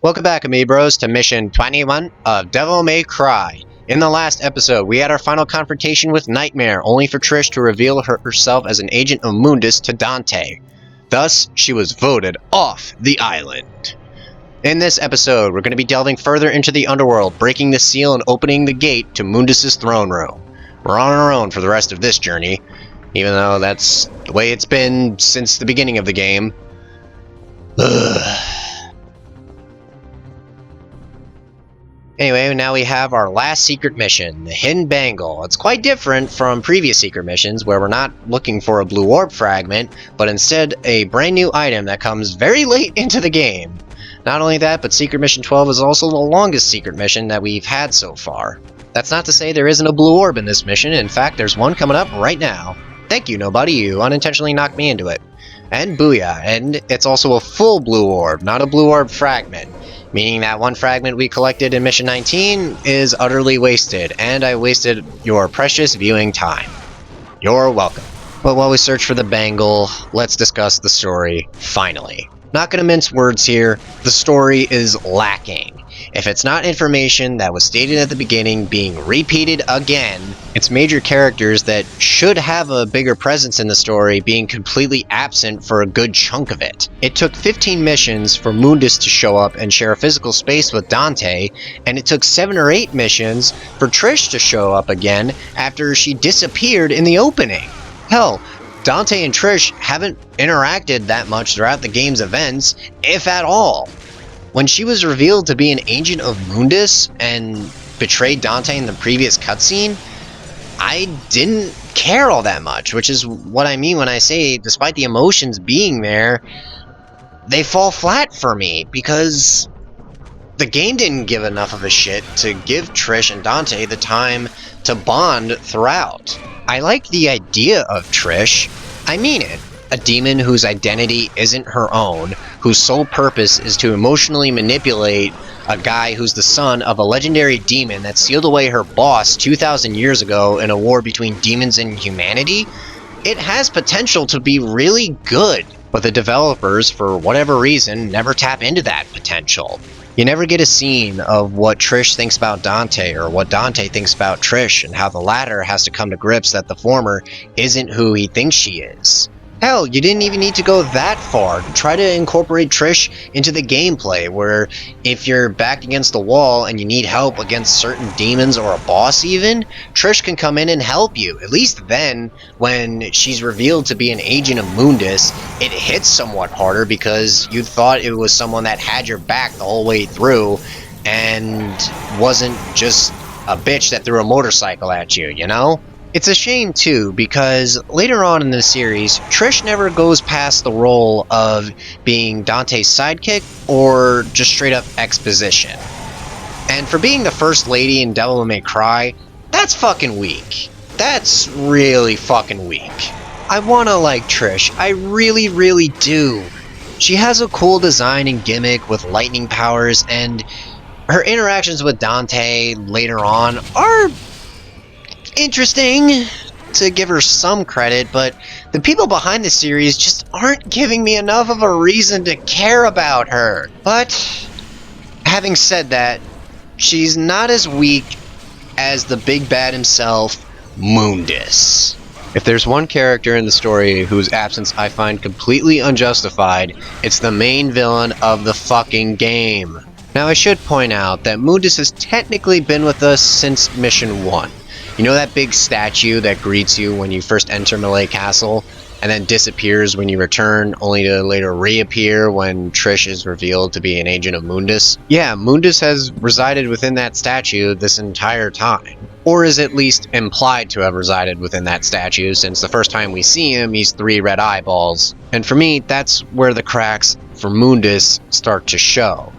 Welcome back, Amiibros, to Mission 21 of Devil May Cry. In the last episode, we had our final confrontation with Nightmare, only for Trish to reveal herself as an agent of Mundus to Dante. Thus, she was voted off the island. In this episode, we're going to be delving further into the underworld, breaking the seal and opening the gate to Mundus' throne room. We're on our own for the rest of this journey, even though that's the way it's been since the beginning of the game. Anyway, now we have our last secret mission, the Hidden Bangle. It's quite different from previous secret missions where we're not looking for a blue orb fragment, but instead a brand new item that comes very late into the game. Not only that, but Secret Mission 12 is also the longest secret mission that we've had so far. That's not to say there isn't a blue orb in this mission. In fact, there's one coming up right now. Thank you, nobody. You unintentionally knocked me into it. And booyah. And it's also a full blue orb, not a blue orb fragment. Meaning that one fragment we collected in Mission 19 is utterly wasted, and I wasted your precious viewing time. You're welcome. But while we search for the bangle, let's discuss the story, finally. Not gonna mince words here, the story is lacking. If it's not information that was stated at the beginning being repeated again, it's major characters that should have a bigger presence in the story being completely absent for a good chunk of it. It took 15 missions for Mundus to show up and share a physical space with Dante, and it took 7 or 8 missions for Trish to show up again after she disappeared in the opening. Hell, Dante and Trish haven't interacted that much throughout the game's events, if at all. When she was revealed to be an agent of Mundus and betrayed Dante in the previous cutscene, I didn't care all that much, which is what I mean when I say, despite the emotions being there, they fall flat for me, because the game didn't give enough of a shit to give Trish and Dante the time to bond throughout. I like the idea of Trish. I mean it. A demon whose identity isn't her own, whose sole purpose is to emotionally manipulate a guy who's the son of a legendary demon that sealed away her boss 2,000 years ago in a war between demons and humanity. It has potential to be really good, but the developers, for whatever reason, never tap into that potential. You never get a scene of what Trish thinks about Dante or what Dante thinks about Trish and how the latter has to come to grips that the former isn't who he thinks she is. Hell, you didn't even need to go that far. Try to incorporate Trish into the gameplay, where if you're backed against the wall and you need help against certain demons or a boss even, Trish can come in and help you. At least then, when she's revealed to be an agent of Mundus, it hits somewhat harder because you thought it was someone that had your back the whole way through and wasn't just a bitch that threw a motorcycle at you, you know? It's a shame too, because later on in the series, Trish never goes past the role of being Dante's sidekick or just straight up exposition. And for being the first lady in Devil May Cry, that's fucking weak. That's really fucking weak. I wanna like Trish, I really, really do. She has a cool design and gimmick with lightning powers, and her interactions with Dante later on are interesting, to give her some credit, but the people behind the series just aren't giving me enough of a reason to care about her. But having said that, she's not as weak as the big bad himself, Mundus. If there's one character in the story whose absence I find completely unjustified, it's the main villain of the fucking game. Now I should point out that Mundus has technically been with us since Mission 1. You know that big statue that greets you when you first enter Malay Castle, and then disappears when you return, only to later reappear when Trish is revealed to be an agent of Mundus? Yeah, Mundus has resided within that statue this entire time. Or is at least implied to have resided within that statue, since the first time we see him, he's 3 red eyeballs. And for me, that's where the cracks for Mundus start to show.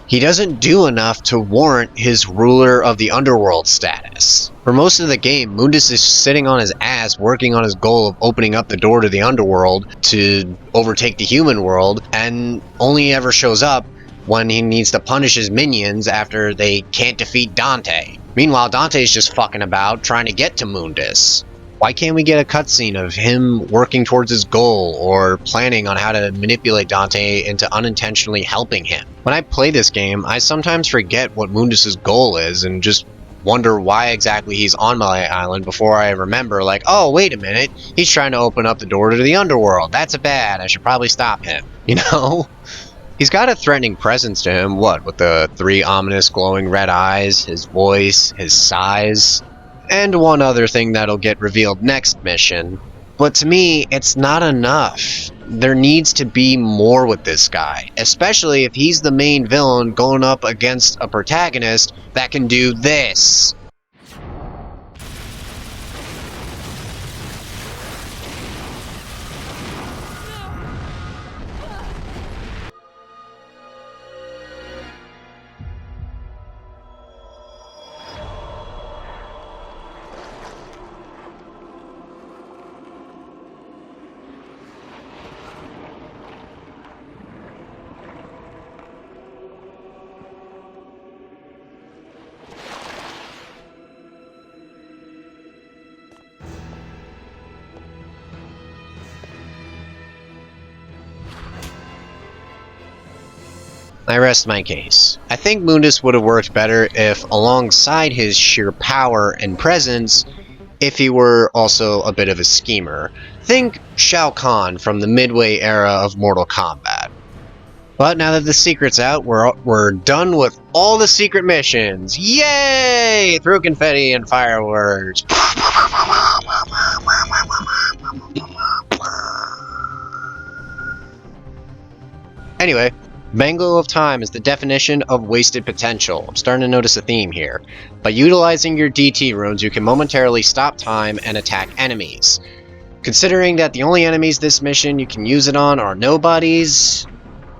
He doesn't do enough to warrant his ruler of the underworld status. For most of the game, Mundus is sitting on his ass working on his goal of opening up the door to the underworld to overtake the human world, and only ever shows up when he needs to punish his minions after they can't defeat Dante. Meanwhile, Dante's just fucking about trying to get to Mundus. Why can't we get a cutscene of him working towards his goal or planning on how to manipulate Dante into unintentionally helping him? When I play this game, I sometimes forget what Mundus' goal is and just wonder why exactly he's on my island before I remember, like, oh, wait a minute, he's trying to open up the door to the underworld. That's bad. I should probably stop him. You know? He's got a threatening presence to him, what, with the 3 ominous glowing red eyes, his voice, his size, and one other thing that'll get revealed next mission. But to me, it's not enough. There needs to be more with this guy, especially if he's the main villain going up against a protagonist that can do this. I rest my case. I think Mundus would have worked better if, alongside his sheer power and presence, if he were also a bit of a schemer. Think Shao Kahn from the Midway era of Mortal Kombat. But now that the secret's out, we're done with all the secret missions. Yay! Throw confetti and fireworks. Anyway, Bangle of Time is the definition of wasted potential. I'm starting to notice a theme here. By utilizing your DT runes, you can momentarily stop time and attack enemies. Considering that the only enemies this mission you can use it on are nobodies,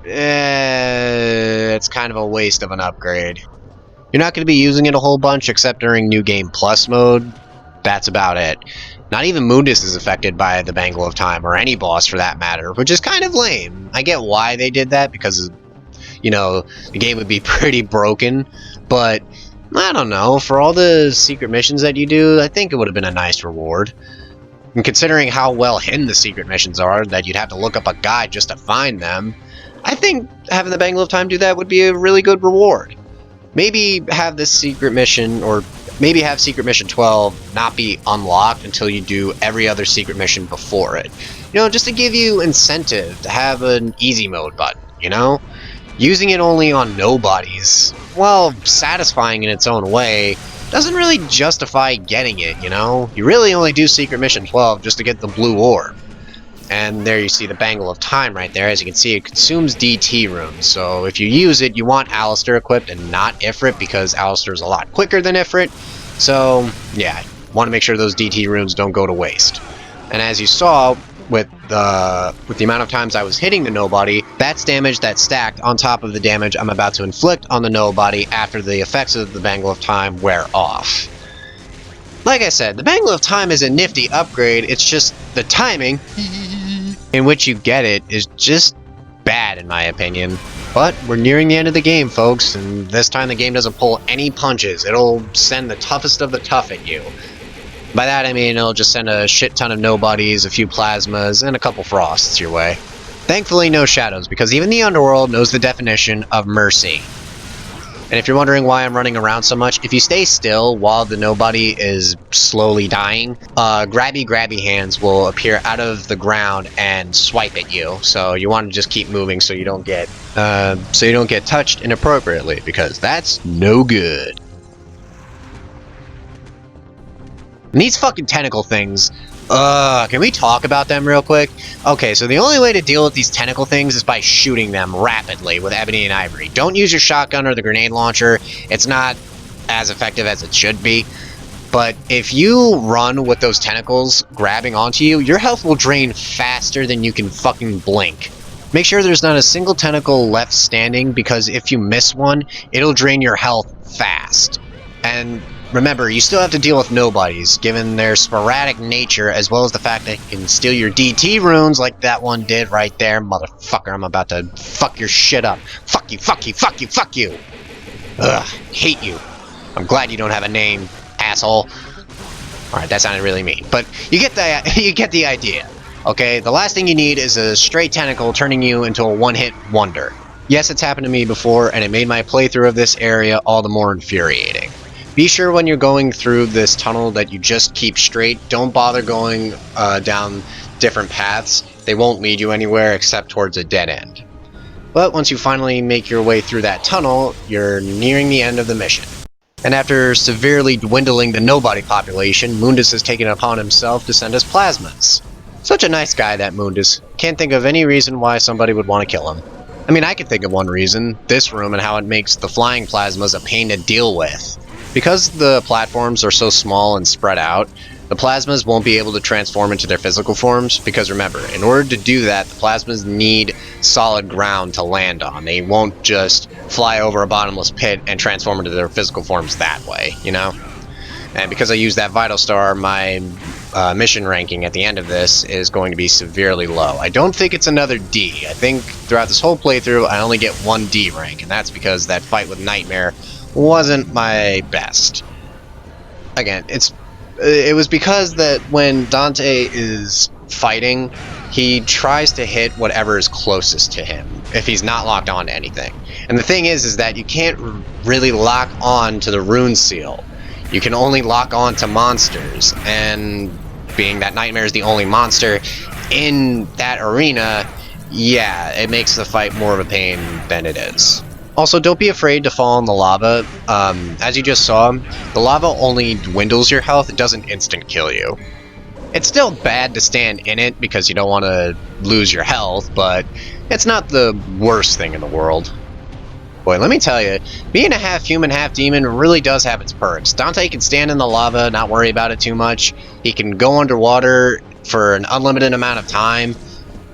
it's kind of a waste of an upgrade. You're not going to be using it a whole bunch except during New Game Plus mode. That's about it. Not even Mundus is affected by the Bangle of Time, or any boss for that matter, which is kind of lame. I get why they did that, because, you know, the game would be pretty broken, but I don't know, for all the secret missions that you do, I think it would have been a nice reward. And considering how well hidden the secret missions are, that you'd have to look up a guide just to find them, I think having the Bangle of Time do that would be a really good reward. Maybe have this secret mission, or maybe have Secret Mission 12 not be unlocked until you do every other secret mission before it. You know, just to give you incentive to have an easy mode button, you know? Using it only on nobodies, while satisfying in its own way, doesn't really justify getting it, you know? You really only do Secret Mission 12 just to get the blue orb. And there you see the Bangle of Time right there. As you can see, it consumes DT runes. So if you use it, you want Alistair equipped and not Ifrit, because Alistair is a lot quicker than Ifrit. So yeah, want to make sure those DT runes don't go to waste. And as you saw, with the amount of times I was hitting the nobody, that's damage that's stacked on top of the damage I'm about to inflict on the nobody after the effects of the Bangle of Time wear off. Like I said, the Bangle of Time is a nifty upgrade, it's just the timing in which you get it is just bad in my opinion. But we're nearing the end of the game, folks, and this time the game doesn't pull any punches. It'll send the toughest of the tough at you. By that I mean it'll just send a shit ton of nobodies, a few plasmas, and a couple frosts your way. Thankfully no shadows, because even the underworld knows the definition of mercy. And if you're wondering why I'm running around so much, if you stay still while the nobody is slowly dying, grabby hands will appear out of the ground and swipe at you. So you want to just keep moving so you don't get touched inappropriately, because that's no good. And these fucking tentacle things, can we talk about them real quick? Okay, so the only way to deal with these tentacle things is by shooting them rapidly with ebony and ivory. Don't use your shotgun or the grenade launcher. It's not as effective as it should be. But if you run with those tentacles grabbing onto you, your health will drain faster than you can fucking blink. Make sure there's not a single tentacle left standing, because if you miss one, it'll drain your health fast. And remember, you still have to deal with nobodies, given their sporadic nature, as well as the fact that you can steal your DT runes like that one did right there. Motherfucker, I'm about to fuck your shit up. Fuck you, fuck you, fuck you, fuck you! Ugh, hate you. I'm glad you don't have a name, asshole. Alright, that sounded really mean, but you get the idea. Okay, the last thing you need is a straight tentacle turning you into a one-hit wonder. Yes, it's happened to me before, and it made my playthrough of this area all the more infuriating. Be sure when you're going through this tunnel that you just keep straight. Don't bother going down different paths. They won't lead you anywhere except towards a dead end. But once you finally make your way through that tunnel, you're nearing the end of the mission. And after severely dwindling the nobody population, Mundus has taken it upon himself to send us plasmas. Such a nice guy, that Mundus. Can't think of any reason why somebody would want to kill him. I mean, I could think of one reason, this room and how it makes the flying plasmas a pain to deal with. Because the platforms are so small and spread out, the plasmas won't be able to transform into their physical forms, because remember, in order to do that, the plasmas need solid ground to land on. They won't just fly over a bottomless pit and transform into their physical forms that way, you know? And because I used that Vital Star, my mission ranking at the end of this is going to be severely low. I don't think it's another D. I think throughout this whole playthrough, I only get one D rank, and that's because that fight with Nightmare wasn't my best. Again, it was because that when Dante is fighting, he tries to hit whatever is closest to him if he's not locked on to anything. And the thing is that you can't really lock on to the rune seal. You can only lock on to monsters, and being that Nightmare is the only monster in that arena, yeah, it makes the fight more of a pain than it is. Also, don't be afraid to fall in the lava. As you just saw, the lava only dwindles your health, it doesn't instant kill you. It's still bad to stand in it because you don't want to lose your health, but it's not the worst thing in the world. Boy, let me tell you, being a half human, half demon really does have its perks. Dante can stand in the lava, not worry about it too much. He can go underwater for an unlimited amount of time.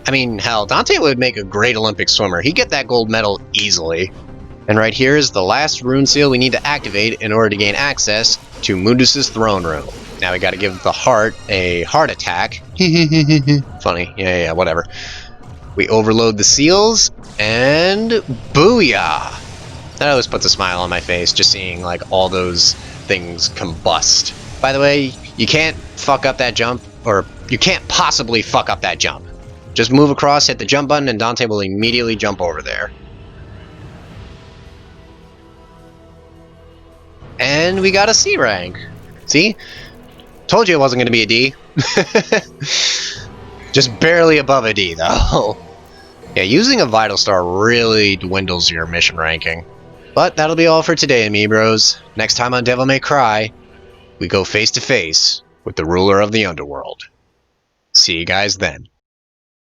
I mean, hell, Dante would make a great Olympic swimmer. He'd get that gold medal easily. And right here is the last rune seal we need to activate in order to gain access to Mundus' throne room. Now we gotta give the heart a heart attack. Funny, yeah, whatever. We overload the seals, and booyah! That always puts a smile on my face, just seeing like all those things combust. By the way, you can't fuck up that jump, or you can't possibly fuck up that jump. Just move across, hit the jump button, and Dante will immediately jump over there. And we got a C rank. See? Told you it wasn't going to be a D. Just barely above a D, though. Yeah, using a Vital Star really dwindles your mission ranking. But that'll be all for today, Amiibros. Next time on Devil May Cry, we go face to face with the ruler of the underworld. See you guys then.